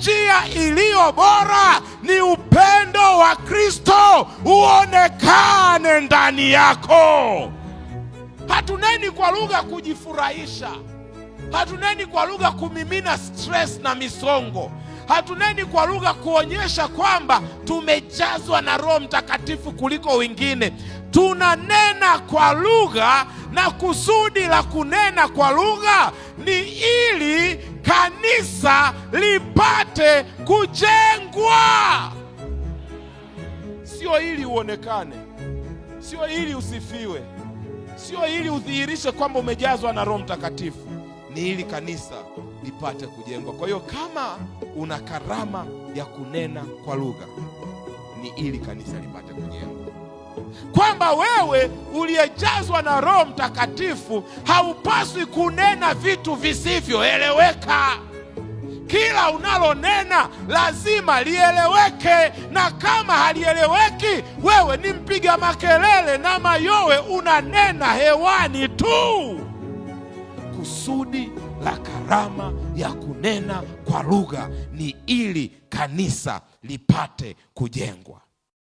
njia iliyo bora ni upendo wa Kristo uonekane ndani yako. Hatuneni kwa lugha kujifurahisha, hatuneni kwa lugha kumimina stress na misongo, hatuneni kwa lugha kuonyesha kwamba tumejazwa na Roho Mtakatifu kuliko wengine. Tunanena kwa lugha, na kusudi la kunena kwa lugha ni ili kanisa lipate kujengwa, sio ili uonekane, sio ili usifiwe, sio ili udhihirishe kwamba umejazwa na Roho Mtakatifu. Ni ili kanisa lipate kujengwa. Kwa hiyo kama una karama ya kunena kwa lugha, ni ili kanisa lipate kujengwa. Kwamba wewe uliyejazwa na Roho Mtakatifu haupaswi kunena vitu visivyoeleweka. Kila unalonena lazima lieleweke, na kama halieleweki, wewe ni mpiga makelele na mayowe, unanena hewani tu. Kusudi la karama ya kunena kwa lugha ni ili kanisa lipate kujengwa.